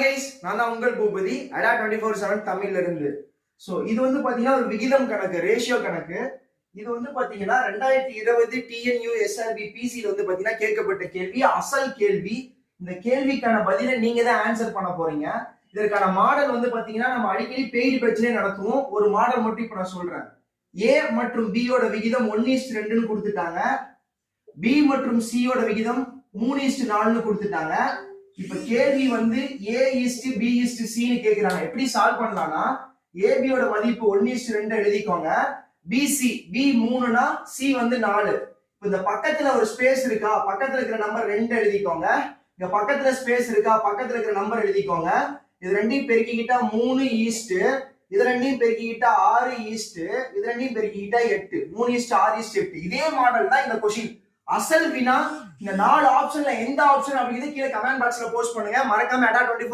Guys, நான் தான் உங்கள் பூபதி அடா 24/7 தமிழ்ல இருந்து. சோ இது வந்து பாத்தீங்கன்னா ஒரு விகிதம் கணக்கு, ரேஷியோ கணக்கு. இது வந்து பாத்தீங்கன்னா 2020 TNU SRB பிசில வந்து பாத்தீங்கன்னா கேட்கப்பட்ட கேள்வி, அசல் கேள்வி. இந்த கேள்விக்கான பதிலை நீங்க தான் ஆன்சர் பண்ண போறீங்க. இதற்கான மாடல் வந்து பாத்தீங்கன்னா நம்ம அடிக்கடி பெய்டு பிரச்சனை நடத்துவோம். ஒரு மாடல் மட்டும் இப்ப நான் சொல்றேன். A மற்றும் B யோட விகிதம் 1:2ன்னு கொடுத்துட்டாங்க. B மற்றும் C யோட விகிதம் 3:4ன்னு கொடுத்துட்டாங்க. இப்ப கேள்வி வந்து A:B:C கேக்குறாங்க. எப்படி சால்வ் பண்ணலாம்னா AB யோட மதிப்பு 1:2 எழுதிக்கோங்க. BC B 3னா C வந்து 4. இப்ப இந்த பக்கத்துல ஒரு ஸ்பேஸ் இருக்கா, பக்கத்துல இருக்கிற நம்பர் 2 எழுதிக்கோங்க. இங்க பக்கத்துல ஸ்பேஸ் இருக்கா, பக்கத்துல இருக்கிற நம்பர் எழுதிக்கோங்க. இது ரெண்டையும் பெருக்கிக்கிட்டா 3 ஈஸ்ட், இது ரெண்டையும் பெருக்கிக்கிட்டா 6 ஈஸ்ட், இது ரெண்டையும் பெருக்கிக்கிட்டா 8. 3:6:8. இதே மாடல் தான் இந்த கொஸ்டின். அசல் வினா இந்த 4 ஆப்ஷன்ல எந்த ஆப்ஷன் அப்படிங்கிறது கீழே கமெண்ட் பாக்ஸ்ல போஸ்ட் பண்ணுங்க. மறக்காம அடா 24